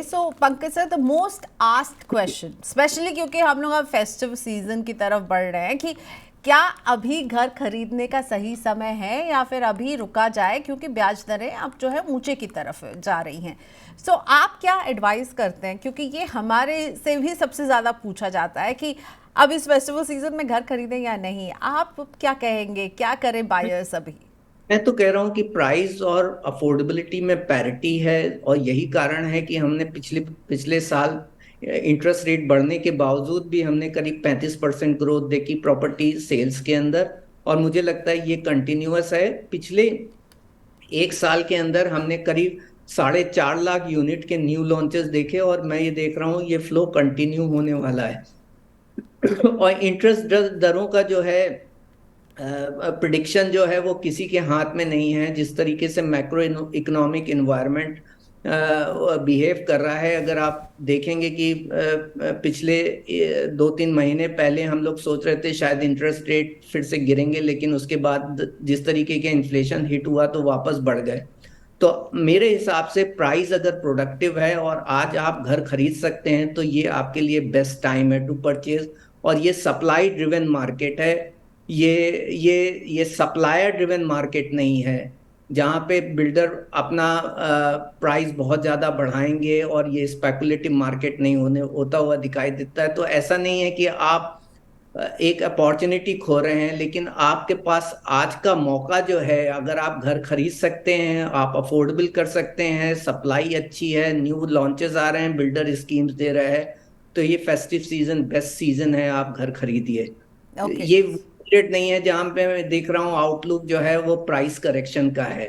So Pankaj sir, the most asked question, specially क्योंकि हम लोग अब फेस्टिव सीजन की तरफ बढ़ रहे हैं, कि क्या अभी घर खरीदने का सही समय है या फिर अभी रुका जाए, क्योंकि ब्याज दरें अब जो है ऊंचे की तरफ जा रही हैं। सो आप क्या एडवाइस करते हैं, क्योंकि ये हमारे से भी सबसे ज़्यादा पूछा जाता है कि अब इस फेस्टिवल सीजन में घर खरीदें या नहीं। आप क्या कहेंगे, क्या करें बायर्स अभी? मैं तो कह रहा हूँ कि प्राइस और अफोर्डेबिलिटी में पैरिटी है, और यही कारण है कि हमने पिछले पिछले साल इंटरेस्ट रेट बढ़ने के बावजूद भी हमने करीब 35% ग्रोथ देखी प्रॉपर्टी सेल्स के अंदर। और मुझे लगता है ये कंटिन्यूअस है। पिछले एक साल के अंदर हमने करीब 4.5 लाख यूनिट के न्यू लॉन्चेस देखे, और मैं ये देख रहा हूँ ये फ्लो कंटिन्यू होने वाला है। और इंटरेस्ट दरों का जो है प्रिडिक्शन जो है वो किसी के हाथ में नहीं है। जिस तरीके से मैक्रो इकोनॉमिक इन्वायरमेंट बिहेव कर रहा है, अगर आप देखेंगे कि पिछले 2-3 महीने पहले हम लोग सोच रहे थे शायद इंटरेस्ट रेट फिर से गिरेंगे, लेकिन उसके बाद जिस तरीके के इन्फ्लेशन हिट हुआ तो वापस बढ़ गए। तो मेरे हिसाब से प्राइस अगर प्रोडक्टिव है और आज आप घर खरीद सकते हैं तो ये आपके लिए बेस्ट टाइम है टू परचेज। और ये सप्लाई ड्रिवन मार्केट है। ये ये सप्लायर ड्रिवन मार्केट नहीं है जहां पे बिल्डर अपना प्राइस बहुत ज्यादा बढ़ाएंगे, और ये स्पेकुलेटिव मार्केट नहीं होने होता हुआ दिखाई देता है। तो ऐसा नहीं है कि आप एक अपॉर्चुनिटी खो रहे हैं, लेकिन आपके पास आज का मौका जो है, अगर आप घर खरीद सकते हैं, आप अफोर्डेबल कर सकते हैं, सप्लाई अच्छी है, न्यू लॉन्चेस आ रहे हैं, बिल्डर स्कीम्स दे रहे हैं, तो ये फेस्टिव सीजन बेस्ट सीजन है, आप घर खरीदिए। ओके। ये पीरियड नहीं है जहां पे मैं देख रहा हूँ आउटलुक जो है वो प्राइस करेक्शन का है।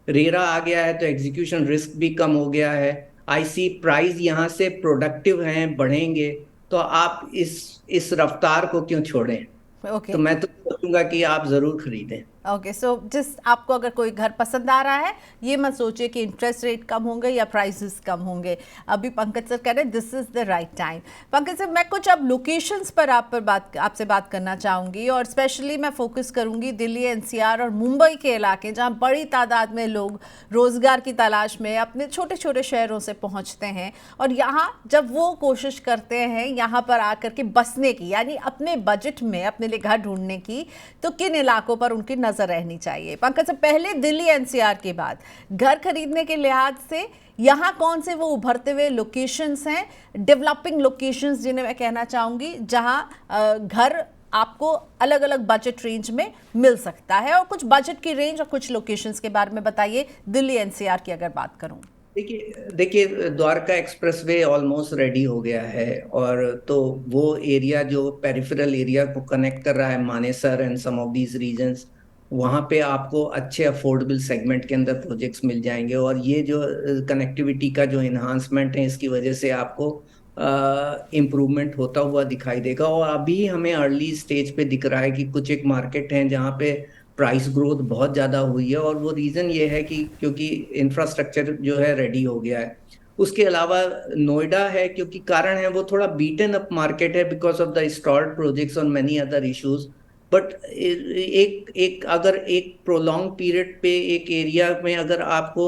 रेरा आ गया है तो एग्जीक्यूशन रिस्क भी कम हो गया है। आई सी प्राइस यहाँ से प्रोडक्टिव हैं, बढ़ेंगे, तो आप इस रफ्तार को क्यों छोड़ें। तो ओके। मैं तो सोचूंगा कि आप जरूर खरीदें। ओके, सो जिस आपको अगर कोई घर पसंद आ रहा है, ये मत सोचिए कि इंटरेस्ट रेट कम होंगे या प्राइसेस कम होंगे। अभी पंकज सर कह रहे हैं this is the right time. Pankaj sir, मैं कुछ अब लोकेशंस पर आपसे बात करना चाहूँगी, और स्पेशली मैं फोकस करूँगी दिल्ली एनसीआर और मुंबई के इलाके, जहाँ बड़ी तादाद में लोग रोज़गार की तलाश में अपने छोटे छोटे शहरों से पहुँचते हैं, और यहाँ जब वो कोशिश करते हैं यहाँ पर आकर के बसने की, यानी अपने बजट में अपने लिए घर ढूंढने की, तो किन इलाकों पर उनकी नजर रहनी चाहिए? पंकज, पहले दिल्ली एनसीआर के बाद घर खरीदने के लिहाज से यहां कौन से वो उभरते हुए लोकेशंस हैं, डेवलपिंग लोकेशंस जिन्हें मैं कहना चाहूंगी, जहां घर आपको अलग अलग बजट रेंज में मिल सकता है? और कुछ बजट की रेंज और कुछ लोकेशंस के बारे में बताइए, दिल्ली एनसीआर की अगर बात करूं। देखिए देखिए, द्वारका एक्सप्रेसवे ऑलमोस्ट रेडी हो गया है, और तो वो एरिया जो पेरिफेरल एरिया को कनेक्ट कर रहा है, Manesar and some of these regions, वहाँ पे आपको अच्छे अफोर्डेबल सेगमेंट के अंदर प्रोजेक्ट्स मिल जाएंगे। और ये जो कनेक्टिविटी का जो इन्हांसमेंट है, इसकी वजह से आपको इम्प्रूवमेंट होता हुआ दिखाई देगा। और अभी हमें अर्ली स्टेज पे दिख रहा है कि कुछ एक मार्केट हैं जहाँ पे प्राइस ग्रोथ बहुत ज्यादा हुई है, और वो रीजन ये है कि क्योंकि इंफ्रास्ट्रक्चर जो है रेडी हो गया है। उसके अलावा नोएडा है, क्योंकि कारण है वो थोड़ा बीटन अप मार्केट है because of the stalled projects और मेनी अदर इश्यूज। बट एक एक अगर एक प्रोलॉन्ग पीरियड पे एक एरिया में अगर आपको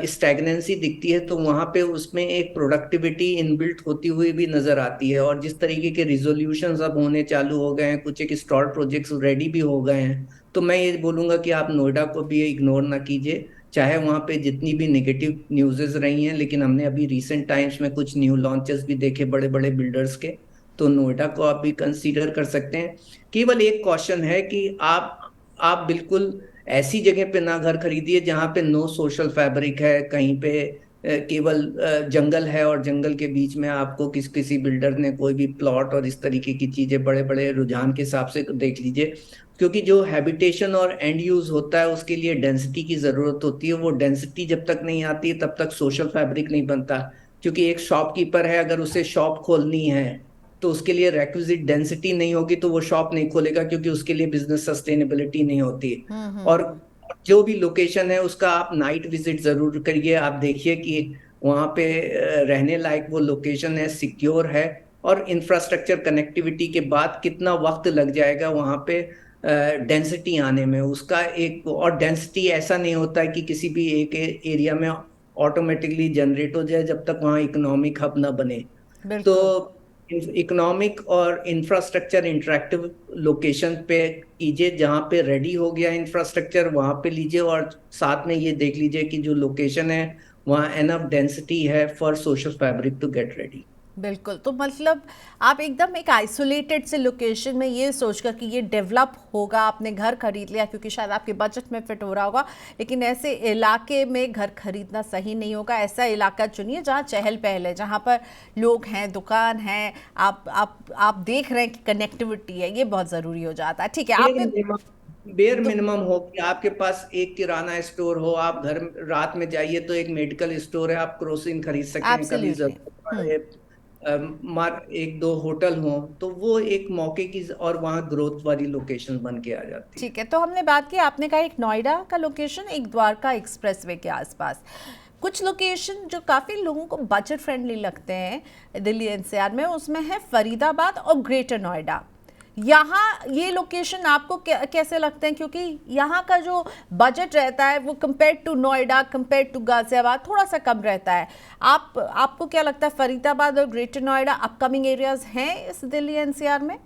स्टैग्नेंसी दिखती है, तो वहां पे उसमें एक प्रोडक्टिविटी इनबिल्ट होती हुई भी नजर आती है। और जिस तरीके के रिजोल्यूशन अब होने चालू हो गए हैं, कुछ एक स्टॉल्ड प्रोजेक्ट्स रेडी भी हो गए हैं, तो मैं ये बोलूंगा कि आप नोएडा को भी इग्नोर ना कीजिए। चाहे वहां पे जितनी भी नेगेटिव न्यूज़ेस रही हैं, लेकिन हमने अभी रिसेंट टाइम्स में कुछ न्यू लॉन्चेस भी देखे बड़े बड़े बिल्डर्स के, तो नोएडा को आप भी कंसीडर कर सकते हैं। केवल एक क्वेश्चन है कि आप बिल्कुल ऐसी जगह पे ना घर खरीदिए जहां पे नो सोशल फैब्रिक है, कहीं पे केवल जंगल है, और जंगल के बीच में आपको किसी बिल्डर ने कोई भी प्लॉट और इस तरीके की चीजें बड़े बड़े रुझान के हिसाब से देख लीजिए। क्योंकि जो हैबिटेशन और एंड यूज होता है उसके लिए डेंसिटी की जरूरत होती है। वो डेंसिटी जब तक नहीं आती है तब तक सोशल फैब्रिक नहीं बनता। क्योंकि एक शॉपकीपर है, अगर उसे शॉप खोलनी है तो उसके लिए रेक्विजिट डेंसिटी नहीं होगी तो वो शॉप नहीं खोलेगा, क्योंकि उसके लिए बिजनेस सस्टेनेबिलिटी नहीं होती। और जो भी लोकेशन है उसका आप नाइट विजिट जरूर करिए। आप देखिए कि वहां पे रहने लायक वो लोकेशन है, सिक्योर है, और इंफ्रास्ट्रक्चर कनेक्टिविटी के बाद कितना वक्त लग जाएगा वहां पे डेंसिटी आने में उसका एक। और डेंसिटी ऐसा नहीं होता है कि किसी भी एक एरिया में ऑटोमेटिकली जनरेट हो जाए जब तक वहाँ इकोनॉमिक हब ना बने। तो बिल्कुल। इकोनॉमिक और इंफ्रास्ट्रक्चर इंटरेक्टिव लोकेशन पे कीजिए, जहाँ पे रेडी हो गया इंफ्रास्ट्रक्चर वहाँ पे लीजिए, और साथ में ये देख लीजिए कि जो लोकेशन है वहाँ एनफ डेंसिटी है for social fabric to get ready. बिल्कुल, तो मतलब आप एकदम एक आइसोलेटेड से लोकेशन में ये सोचकर कि ये डेवलप होगा, आपने घर खरीद लिया क्योंकि शायद आपके बजट में फिट हो रहा होगा, लेकिन ऐसे इलाके में घर खरीदना सही नहीं होगा। ऐसा इलाका चुनिए जहाँ चहल पहल है, जहाँ पर लोग हैं, दुकान है, आप देख रहे हैं कि कनेक्टिविटी है, ये बहुत ज़रूरी हो जाता है। ठीक है, आपने बेयर दो, मिनिमम हो कि आपके पास एक किराना स्टोर हो, आप घर रात में जाइए तो एक मेडिकल स्टोर है, आप क्रोसिन खरीद सकें कभी एब्सोल्युटली। जरूरत पड़े। एक दो होटल हो तो वो एक मौके की और वहाँ ग्रोथ वाली लोकेशन बन के आ जाती है। ठीक है, तो हमने बात की, आपने कहा एक नोएडा का लोकेशन, एक द्वारका एक्सप्रेसवे के आसपास। कुछ लोकेशन जो काफ़ी लोगों को बजट फ्रेंडली लगते हैं दिल्ली एनसीआर में, उसमें है फरीदाबाद और ग्रेटर नोएडा। यहाँ ये लोकेशन आपको कैसे लगते हैं, क्योंकि यहाँ का जो बजट रहता है वो compare to Noida, compare to Ghaziabad थोड़ा सा कम रहता है। आपको क्या लगता है, फरीदाबाद और ग्रेटर नोएडा अपकमिंग एरियाज हैं इस दिल्ली एनसीआर में?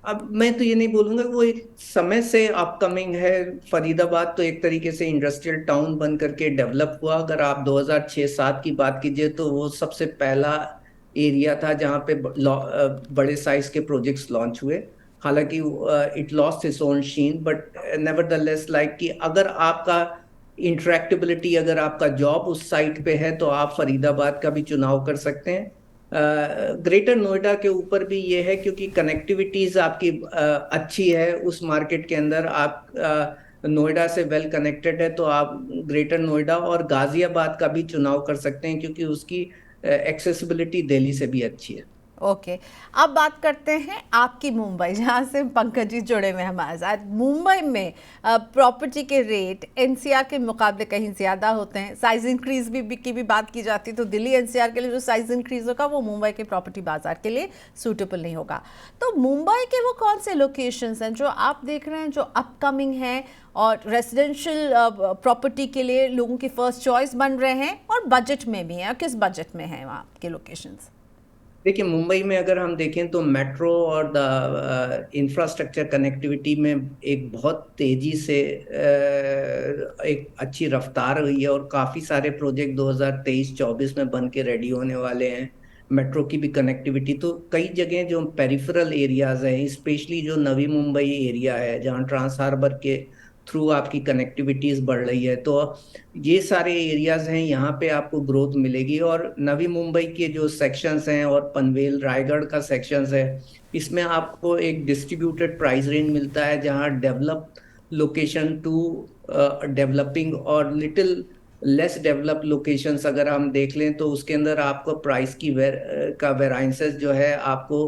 अब मैं तो ये नहीं बोलूंगा कि वो एक समय से अपकमिंग है। फरीदाबाद तो एक तरीके से इंडस्ट्रियल टाउन बन करके डेवलप हुआ। अगर आप 2006-07 की बात कीजिए तो वो सबसे पहला एरिया था जहाँ पे बड़े साइज के प्रोजेक्ट्स लॉन्च हुए। हालांकि it lost its own sheen, but nevertheless like कि अगर आपका इंटरेक्टिबिलिटी, अगर आपका जॉब उस साइट पे है तो आप फरीदाबाद का भी चुनाव कर सकते हैं। ग्रेटर नोएडा के ऊपर भी ये है क्योंकि कनेक्टिविटीज आपकी अच्छी है उस मार्केट के अंदर। आप नोएडा से वेल कनेक्टेड है तो आप ग्रेटर नोएडा और गाजियाबाद का भी चुनाव कर सकते हैं क्योंकि उसकी एक्सेसिबिलिटी दिल्ली से भी अच्छी है। ओके, अब बात करते हैं आपकी मुंबई, जहाँ से पंकज जी जुड़े हुए हैं हमारे साथ। मुंबई में प्रॉपर्टी के रेट एनसीआर के मुकाबले कहीं ज़्यादा होते हैं। साइज इंक्रीज की भी बात की जाती है, तो दिल्ली एनसीआर के लिए जो साइज इंक्रीज होगा वो मुंबई के प्रॉपर्टी बाजार के लिए सूटेबल नहीं होगा। तो मुंबई के वो कौन से लोकेशंस हैं जो आप देख रहे हैं जो अपकमिंग हैं और रेजिडेंशियल प्रॉपर्टी के लिए लोगों की फर्स्ट चॉइस बन रहे हैं, और बजट में भी हैं, और किस बजट में हैं वहाँ के लोकेशंस? देखिए, मुंबई में अगर हम देखें तो मेट्रो और द इंफ्रास्ट्रक्चर कनेक्टिविटी में एक बहुत तेजी से एक अच्छी रफ्तार हुई है और काफी सारे प्रोजेक्ट 2023-24 में बन के रेडी होने वाले हैं। मेट्रो की भी कनेक्टिविटी, तो कई जगह जो पेरिफेरल एरियाज हैं, स्पेशली जो नवी मुंबई एरिया है जहाँ ट्रांस हार्बर के थ्रू आपकी कनेक्टिविटीज बढ़ रही है, तो ये सारे एरियाज हैं, यहाँ पे आपको ग्रोथ मिलेगी। और नवी मुंबई के जो सेक्शंस हैं और पनवेल रायगढ़ का सेक्शंस है, इसमें आपको एक डिस्ट्रीब्यूटेड प्राइस रेंज मिलता है जहाँ डेवलप लोकेशन टू डेवलपिंग और लिटिल लेस डेवलप लोकेशंस अगर हम देख लें तो उसके अंदर आपको प्राइस की का वेराइंसेस जो है आपको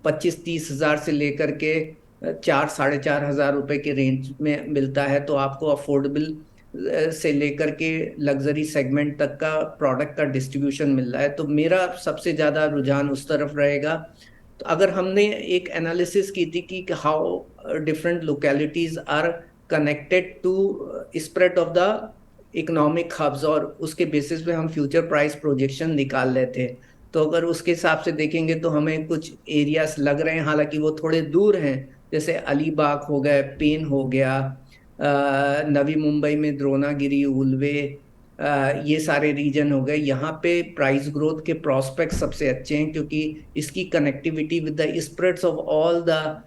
25-30 हजार से लेकर के 4-4.5 हजार रुपए के रेंज में मिलता है। तो आपको अफोर्डेबल से लेकर के लग्जरी सेगमेंट तक का प्रोडक्ट का डिस्ट्रीब्यूशन मिल रहा है। तो मेरा सबसे ज्यादा रुझान उस तरफ रहेगा। तो अगर हमने एक एनालिसिस की थी कि how different localities are connected to spread of the economic hubs, और उसके बेसिस पे हम फ्यूचर प्राइस प्रोजेक्शन निकाल रहे थे, तो अगर उसके हिसाब से देखेंगे तो हमें कुछ एरियाज लग रहे हैं, हालांकि वो थोड़े दूर हैं, जैसे अलीबाग हो गए, पेन हो गया, नवी मुंबई में द्रोणागिरी, उल्वे, ये सारे रीजन हो गए। यहाँ पे प्राइस ग्रोथ के प्रोस्पेक्ट सबसे अच्छे हैं क्योंकि इसकी connectivity with the spreads of all the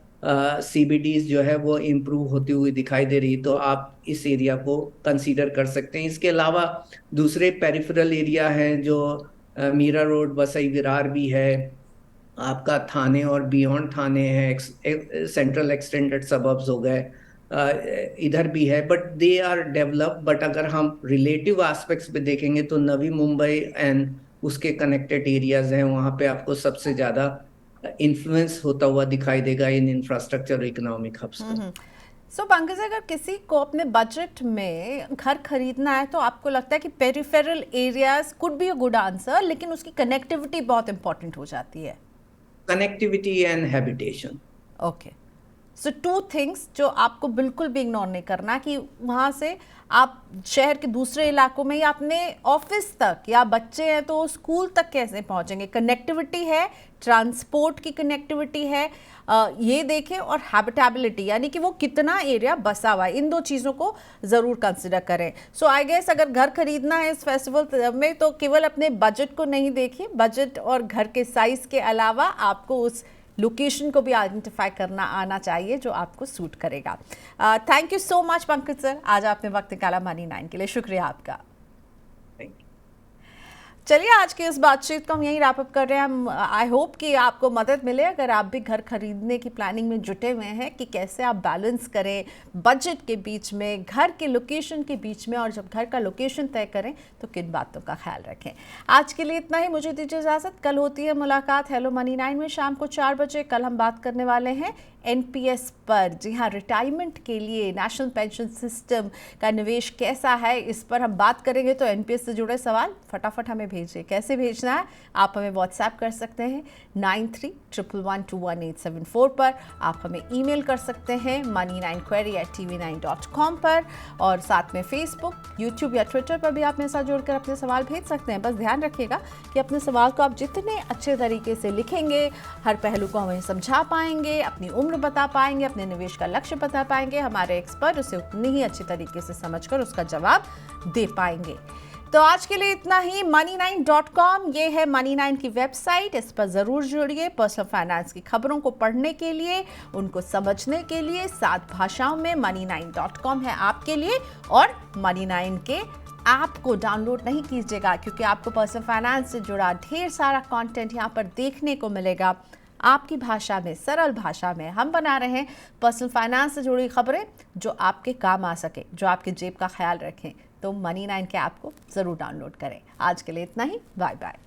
CBDs जो है वो इम्प्रूव होती हुई दिखाई दे रही, तो आप इस एरिया को कंसीडर कर सकते हैं। इसके अलावा दूसरे पेरिफेरल एरिया हैं जो मीरा रोड, वसई विरार भी है, आपका थाने और बियॉन्ड थाने हैं, सेंट्रल एक्सटेंडेड सबर्ब्स हो गए, इधर भी है, but they are develop. But अगर हम रिलेटिव एस्पेक्ट्स पे देखेंगे तो नवी मुंबई एंड उसके कनेक्टेड एरियाज हैं, वहां पे आपको सबसे ज्यादा इन्फ्लुएंस होता हुआ दिखाई देगा इन इंफ्रास्ट्रक्चर और इकोनॉमिक हब्स का। सो पंकज, अगर किसी को अपने बजट में घर खरीदना है तो आपको लगता है कि peripheral areas could be a good answer, लेकिन उसकी कनेक्टिविटी बहुत इंपॉर्टेंट हो जाती है? Connectivity and habitation. Okay, so 2 things जो आपको बिल्कुल भी इग्नोर नहीं करना कि वहाँ से आप शहर के दूसरे इलाकों में या अपने ऑफिस तक, या बच्चे हैं तो स्कूल तक कैसे पहुँचेंगे, कनेक्टिविटी है, ट्रांसपोर्ट की कनेक्टिविटी है, ये देखें, और हैबिटेबिलिटी यानी कि वो कितना एरिया बसा हुआ है, इन 2 चीज़ों को ज़रूर कंसिडर करें। सो आई गेस अगर घर खरीदना है इस फेस्टिवल में तो केवल अपने बजट को नहीं देखिए, बजट और घर के साइज़ के अलावा आपको उस लोकेशन को भी आइडेंटिफाई करना आना चाहिए जो आपको सूट करेगा। Thank you so much Pankaj sir, आज आपने वक्त निकाला मनी 9 के लिए, शुक्रिया आपका। चलिए आज की इस बातचीत को हम यहीं रैप अप कर रहे हैं। आई होप कि आपको मदद मिले अगर आप भी घर खरीदने की प्लानिंग में जुटे हुए हैं कि कैसे आप बैलेंस करें बजट के बीच में, घर के लोकेशन के बीच में, और जब घर का लोकेशन तय करें तो किन बातों का ख्याल रखें। आज के लिए इतना ही, मुझे दीजिए इजाज़त। कल होती है मुलाकात हेलो मनी 9 में शाम को 4 बजे। कल हम बात करने वाले हैं एनपीएस पर। जी हाँ, रिटायरमेंट के लिए नेशनल पेंशन सिस्टम का निवेश कैसा है, इस पर हम बात करेंगे। तो एनपीएस से जुड़े सवाल फटाफट हमें भेजिए। कैसे भेजना है, आप हमें व्हाट्सएप कर सकते हैं 9311121874 पर। आप हमें ईमेल कर सकते हैं money9query@tv9.com पर, और साथ में फेसबुक, यूट्यूब या ट्विटर पर भी आप मेरे साथ जुड़कर अपने सवाल भेज सकते हैं। बस ध्यान रखिएगा कि अपने सवाल को आप जितने अच्छे तरीके से लिखेंगे, हर पहलू को हमें समझा पाएंगे, अपनी उम्र बता पाएंगे, अपने निवेश का लक्ष्य बता पाएंगे, हमारे एक्सपर्ट उसे उतनी ही अच्छी तरीके से समझकर उसका जवाब दे पाएंगे। तो आज के लिए इतना ही। money9.com ये है मनी 9 की वेबसाइट, इस पर ज़रूर जुड़िए। पर्सनल फाइनेंस की खबरों को पढ़ने के लिए, उनको समझने के लिए 7 भाषाओं में money9.com है आपके लिए। और मनी 9 के ऐप को डाउनलोड नहीं कीजिएगा, क्योंकि आपको पर्सनल फाइनेंस से जुड़ा ढेर सारा कंटेंट यहाँ पर देखने को मिलेगा आपकी भाषा में, सरल भाषा में। हम बना रहे हैं पर्सनल फाइनेंस से जुड़ी खबरें जो आपके काम आ सके, जो आपके जेब का ख्याल रखें। तो मनी 9 के ऐप को ज़रूर डाउनलोड करें। आज के लिए इतना ही, बाय बाय।